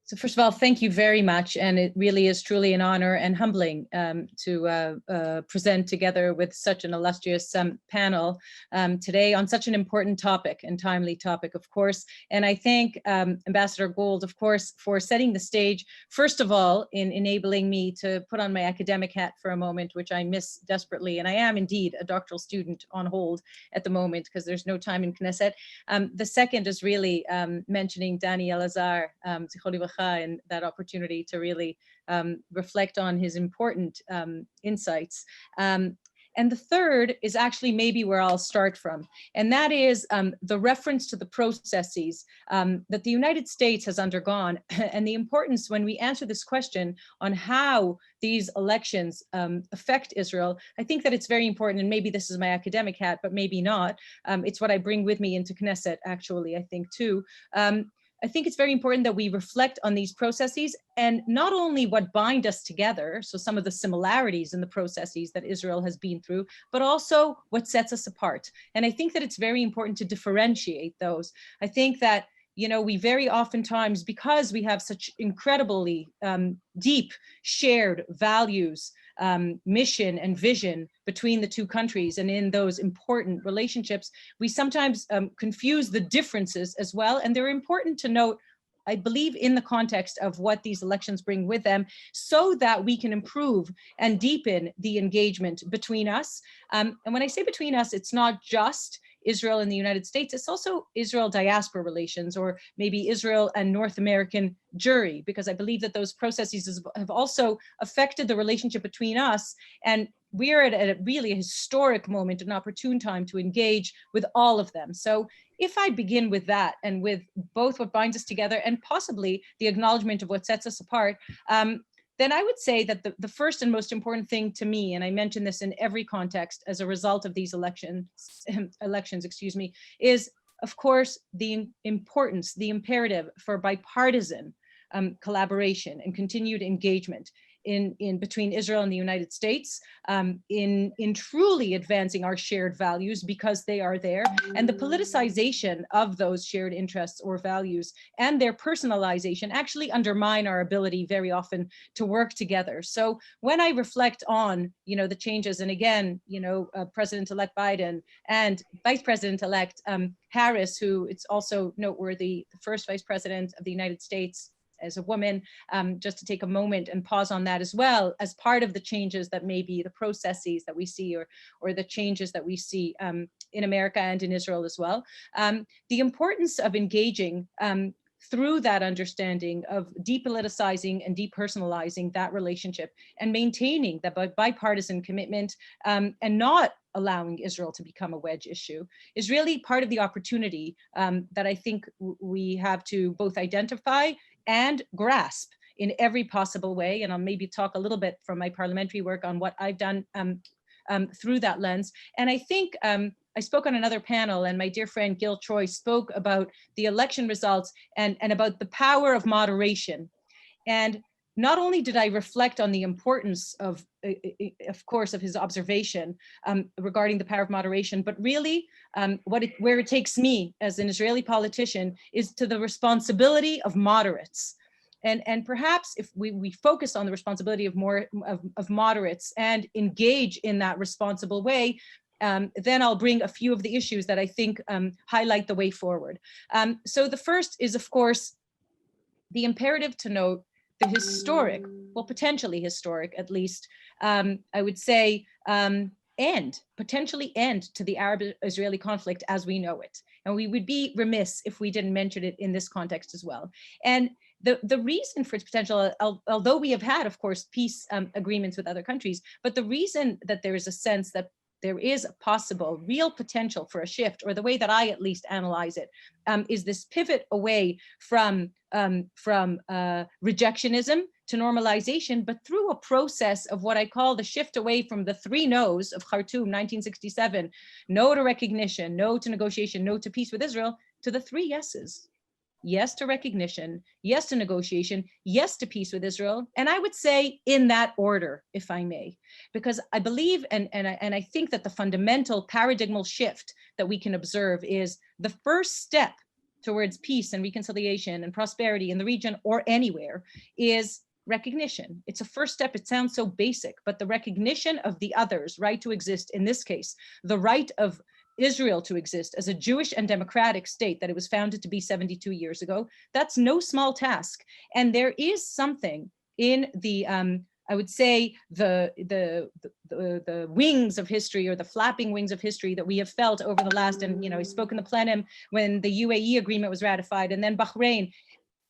So first of all, thank you very much. And it really is truly an honor and humbling to present together with such an illustrious panel today on such an important topic and timely topic, of course. And I thank Ambassador Gold, of course, for setting the stage, first of all, in enabling me to put on my academic hat for a moment, which I miss desperately. And I am indeed a doctoral student on hold at the moment because there's no time in Knesset. The second is really mentioning Danny Elazar, and that opportunity to really reflect on his important insights. And the third is actually maybe where I'll start from, and that is the reference to the processes that the United States has undergone and the importance when we answer this question on how these elections affect Israel. I think that it's very important, and maybe this is my academic hat, but maybe not. It's what I bring with me into Knesset, actually, I think too. I think it's very important that we reflect on these processes and not only what bind us together, so some of the similarities in the processes that Israel has been through, but also what sets us apart. And I think that it's very important to differentiate those. I think that, you know, we very oftentimes, because we have such incredibly deep shared values, mission and vision between the two countries and in those important relationships, we sometimes confuse the differences as well. And they're important to note, I believe, in the context of what these elections bring with them, so that we can improve and deepen the engagement between us. And when I say between us, it's not just Israel and the United States, it's also Israel diaspora relations, or maybe Israel and North American Jewry, because I believe that those processes have also affected the relationship between us. And we're at a really historic moment, an opportune time to engage with all of them. So if I begin with that, and with both what binds us together and possibly the acknowledgement of what sets us apart, then I would say that the first and most important thing to me, and I mention this in every context as a result of these elections, is of course the importance, the imperative for bipartisan collaboration and continued engagement in between Israel and the United States, in truly advancing our shared values, because they are there, and the politicization of those shared interests or values and their personalization actually undermine our ability very often to work together. So when I reflect on, you know, the changes, and again, you know, President-elect Biden and Vice President-elect Harris, who it's also noteworthy, the first Vice President of the United States as a woman, just to take a moment and pause on that as well, as part of the changes that may be the processes that we see, or the changes that we see in America and in Israel as well. The importance of engaging through that understanding of depoliticizing and depersonalizing that relationship and maintaining that bipartisan commitment, and not allowing Israel to become a wedge issue, is really part of the opportunity that I think we have to both identify and grasp in every possible way. And I'll maybe talk a little bit from my parliamentary work on what I've done through that lens. And I think I spoke on another panel, and my dear friend Gil Troy spoke about the election results and about the power of moderation. And not only did I reflect on the importance of course, of his observation regarding the power of moderation, but really where it takes me as an Israeli politician is to the responsibility of moderates. And perhaps if we focus on the responsibility of moderates and engage in that responsible way, then I'll bring a few of the issues that I think highlight the way forward. So the first is, of course, the imperative to note the historic, well, potentially historic, at least, I would say, potentially end to the Arab-Israeli conflict as we know it. And we would be remiss if we didn't mention it in this context as well. And the reason for its potential, although we have had, of course, peace agreements with other countries, but the reason that there is a sense that there is a possible real potential for a shift, or the way that I at least analyze it, is this pivot away from rejectionism to normalization, but through a process of what I call the shift away from the 3 no's of Khartoum 1967, no to recognition, no to negotiation, no to peace with Israel, to the 3 yeses. Yes to recognition, yes to negotiation, yes to peace with Israel. And I would say in that order, if I may, because I believe and I think that the fundamental paradigmal shift that we can observe is the first step towards peace and reconciliation and prosperity in the region or anywhere is recognition. It's a first step. It sounds so basic, but the recognition of the other's right to exist, in this case, the right of Israel to exist as a Jewish and democratic state that it was founded to be 72 years ago, that's no small task. And there is something in the, I would say, the wings of history, or the flapping wings of history, that we have felt over the last, and I spoke in the plenum when the UAE agreement was ratified, and then Bahrain.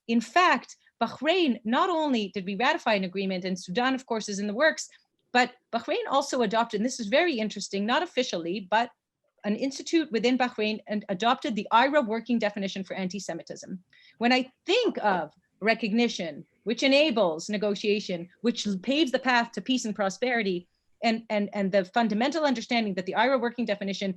In fact, Bahrain, not only did we ratify an agreement, and Sudan, of course, is in the works, but Bahrain also adopted, and this is very interesting, not officially, but an institute within Bahrain, and adopted the IRA working definition for anti-Semitism. When I think of recognition, which enables negotiation, which paves the path to peace and prosperity, and the fundamental understanding that the IRA working definition,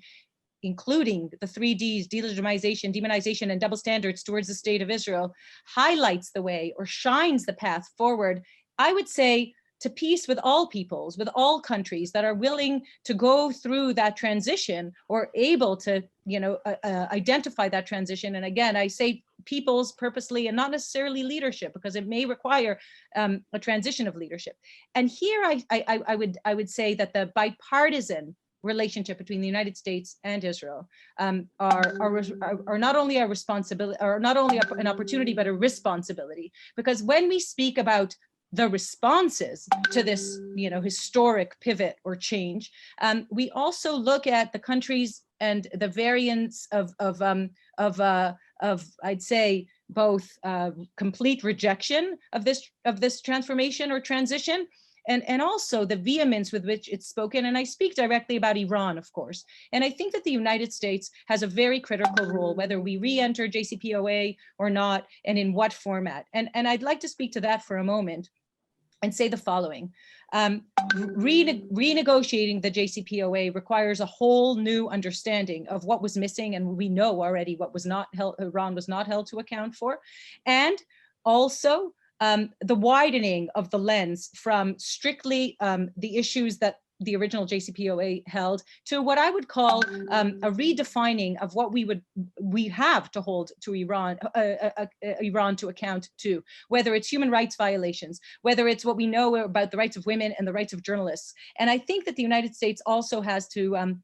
including the 3Ds, delegitimization, demonization, and double standards towards the state of Israel, highlights the way or shines the path forward, I would say, to peace with all peoples, with all countries that are willing to go through that transition, or able to, identify that transition. And again, I say peoples purposely, and not necessarily leadership, because it may require a transition of leadership. And here I would say that the bipartisan relationship between the United States and Israel are not only a responsibility, or not only an opportunity, but a responsibility. Because when we speak about the responses to this, historic pivot or change, we also look at the countries and the variants of I'd say, both complete rejection of this transformation or transition, and also the vehemence with which it's spoken. And I speak directly about Iran, of course. And I think that the United States has a very critical role, whether we re-enter JCPOA or not, and in what format. And I'd like to speak to that for a moment and say the following. Renegotiating the JCPOA requires a whole new understanding of what was missing, and we know already what was not held, Iran was not held to account for, and also the widening of the lens from strictly the issues that the original JCPOA held, to what I would call a redefining of what we have to hold to Iran to account to, whether it's human rights violations, whether it's what we know about the rights of women and the rights of journalists. And I think that the United States also has to,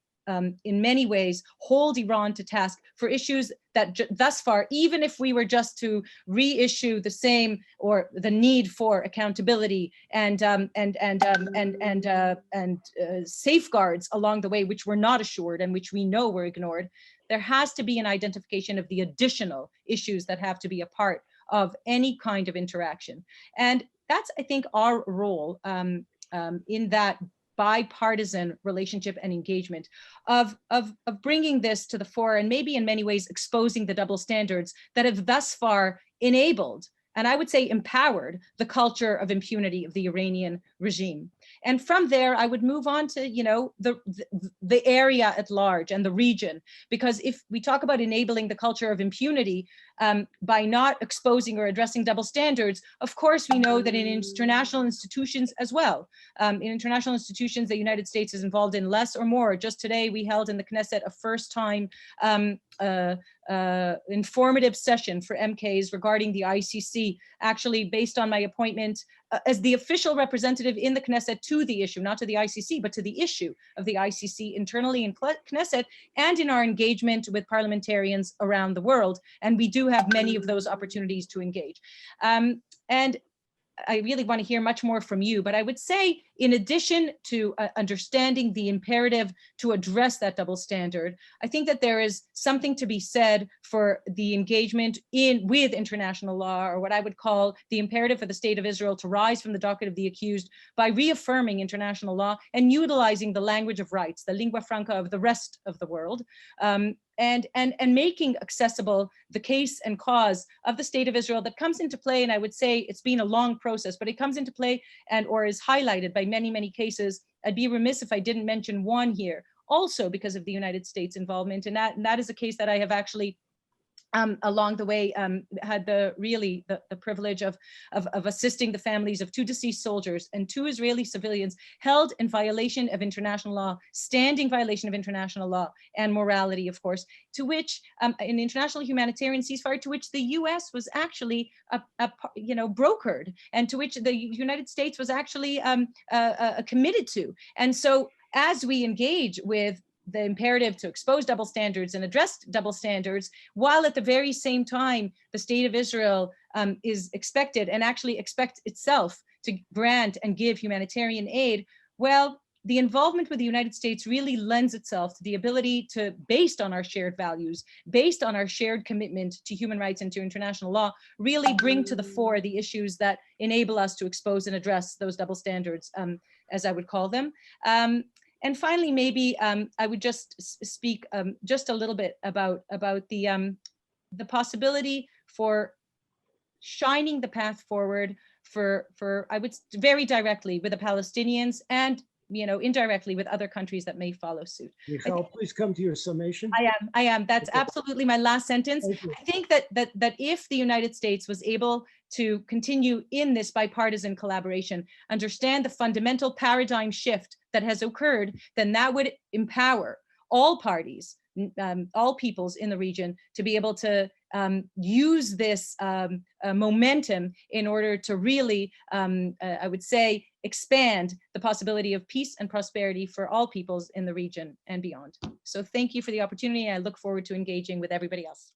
in many ways, hold Iran to task for issues that thus far, even if we were just to reissue the same, or the need for accountability and safeguards along the way, which were not assured and which we know were ignored, there has to be an identification of the additional issues that have to be a part of any kind of interaction. And that's, I think, our role in that bipartisan relationship and engagement of bringing this to the fore, and maybe in many ways exposing the double standards that have thus far enabled, and I would say empowered, the culture of impunity of the Iranian regime. And from there, I would move on to, the area at large and the region, because if we talk about enabling the culture of impunity by not exposing or addressing double standards, of course, we know that in international institutions as well, in international institutions, the United States is involved in less or more. Just today, we held in the Knesset a first time informative session for MKs regarding the ICC, actually based on my appointment as the official representative in the Knesset to the issue, not to the ICC, but to the issue of the ICC internally in Knesset, and in our engagement with parliamentarians around the world. And we do have many of those opportunities to engage. And I really want to hear much more from you, but I would say, in addition to understanding the imperative to address that double standard, I think that there is something to be said for the engagement with international law, or what I would call the imperative for the state of Israel to rise from the docket of the accused by reaffirming international law and utilizing the language of rights, the lingua franca of the rest of the world, and making accessible the case and cause of the state of Israel that comes into play. And I would say it's been a long process, but it comes into play or is highlighted by many, many cases. I'd be remiss if I didn't mention one here, also because of the United States involvement. And that is a case that I have actually along the way, had the privilege of assisting the families of 2 deceased soldiers and 2 Israeli civilians held in violation of international law, standing violation of international law and morality, of course, to which an international humanitarian ceasefire, to which the U.S. was actually brokered, and to which the United States was actually committed to. And so, as we engage with the imperative to expose double standards and address double standards, while at the very same time, the state of Israel is expected and actually expects itself to grant and give humanitarian aid, well, the involvement with the United States really lends itself to the ability to, based on our shared values, based on our shared commitment to human rights and to international law, really bring to the fore the issues that enable us to expose and address those double standards, as I would call them. And finally, maybe I would just speak just a little bit about the possibility for shining the path forward for I would very directly with the Palestinians and indirectly with other countries that may follow suit. Michal, please come to your summation. I am. That's absolutely my last sentence. I think that if the United States was able to continue in this bipartisan collaboration, understand the fundamental paradigm shift that has occurred, then that would empower all parties, all peoples in the region to be able to use this momentum in order to really, I would say, expand the possibility of peace and prosperity for all peoples in the region and beyond. So thank you for the opportunity. I look forward to engaging with everybody else.